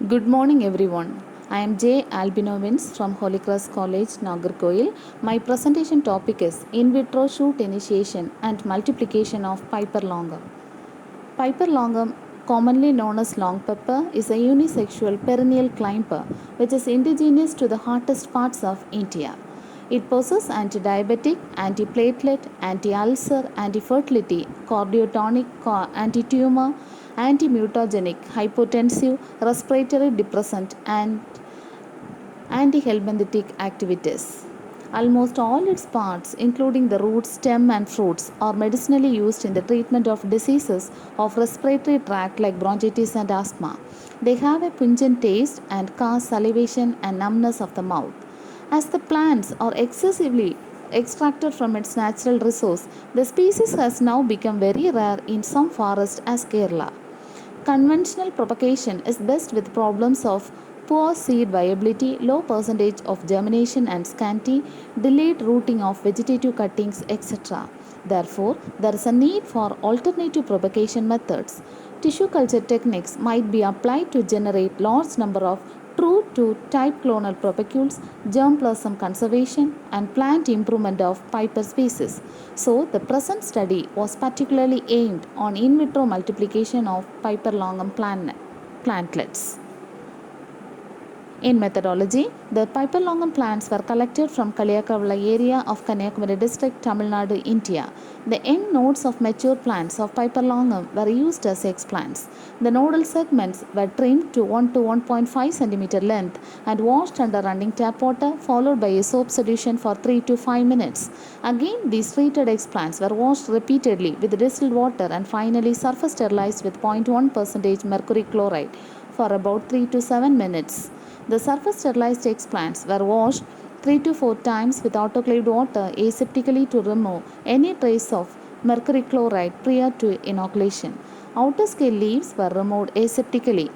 Good morning, everyone. I am J. Albinovins from Holy Cross College, Nagarkoil. My presentation topic is in vitro shoot initiation and multiplication of Piper longum. Piper longum, commonly known as long pepper, is a unisexual perennial climber which is indigenous to the hottest parts of India. It possesses anti-diabetic, anti-platelet, anti-ulcer, anti-fertility, cardiotonic, anti-tumor, anti-mutagenic, hypotensive, respiratory depressant, and anti-helminthic activities. Almost all its parts, including the roots, stem, and fruits, are medicinally used in the treatment of diseases of respiratory tract like bronchitis and asthma. They have a pungent taste and cause salivation and numbness of the mouth. As the plants are excessively extracted from its natural resource, the species has now become very rare in some forests as Kerala. Conventional propagation is best with problems of poor seed viability, low percentage of germination and scanty, delayed rooting of vegetative cuttings, etc. Therefore, there is a need for alternative propagation methods. Tissue culture techniques might be applied to generate large number of true to type clonal propagules, germplasm conservation, and plant improvement of Piper species. So, the present study was particularly aimed on in vitro multiplication of Piper longum plantlets. In methodology, the Piper longum plants were collected from Kaliyakavala area of Kanyakumari district, Tamil Nadu, India. The end nodes of mature plants of Piper longum were used as explants. The nodal segments were trimmed to 1 to 1.5 cm length and washed under running tap water, followed by a soap solution for 3 to 5 minutes. Again, these treated explants were washed repeatedly with distilled water and finally surface sterilized with 0.1% mercury chloride for about 3 to 7 minutes. The surface sterilized explants were washed 3 to 4 times with autoclaved water aseptically to remove any trace of mercury chloride prior to inoculation. Outer scale leaves were removed aseptically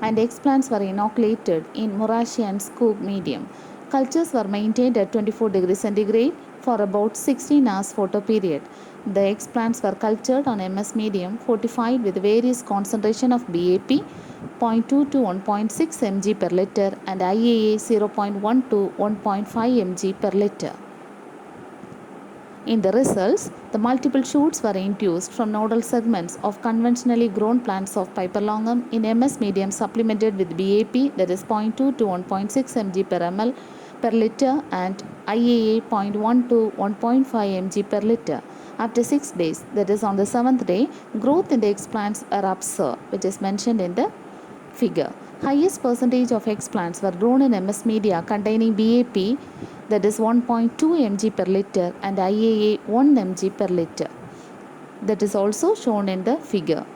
and explants were inoculated in Morashi and Scoop medium. Cultures were maintained at 24 degrees centigrade for about 16 hours photo period. The explants were cultured on MS medium fortified with various concentration of BAP 0.2 to 1.6 mg per liter and IAA 0.1 to 1.5 mg per liter. In the results, the multiple shoots were induced from nodal segments of conventionally grown plants of Piper longum in MS medium supplemented with BAP, that is 0.2 to 1.6 mg per ml per liter, and IAA 0.1 to 1.5 mg per liter. After 6 days, that is on the 7th day, growth in the explants are observed, which is mentioned in the figure. Highest percentage of explants were grown in MS media containing BAP, that is 1.2 mg per liter, and IAA 1 mg per liter. That is also shown in the figure.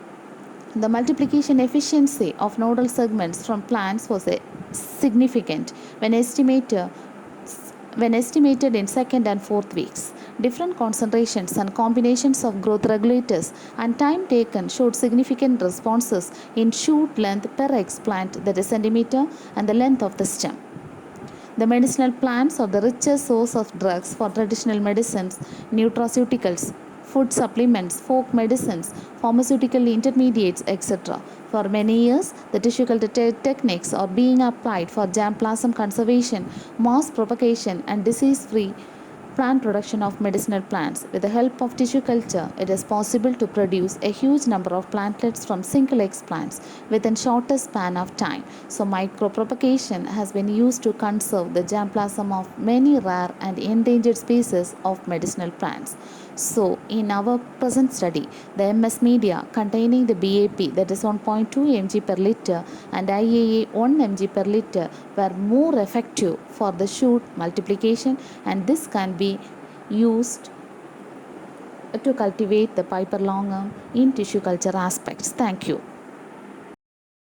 The multiplication efficiency of nodal segments from plants was significant when estimated in second and fourth weeks. Different concentrations and combinations of growth regulators and time taken showed significant responses in shoot length per explant, that is centimeter, and the length of the stem. The medicinal plants are the richest source of drugs for traditional medicines, nutraceuticals, food supplements, folk medicines, pharmaceutical intermediates, etc. For many years, the tissue culture techniques are being applied for germplasm conservation, mass propagation, and disease-free plant production of medicinal plants. With the help of tissue culture, it is possible to produce a huge number of plantlets from single explants within shortest span of time. So micropropagation has been used to conserve the germplasm of many rare and endangered species of medicinal plants. So in our present study, the MS media containing the BAP, that is 1.2 mg per liter, and IAA 1 mg per liter were more effective for the shoot multiplication, and this can be used to cultivate the Piper longum in tissue culture aspects. Thank you.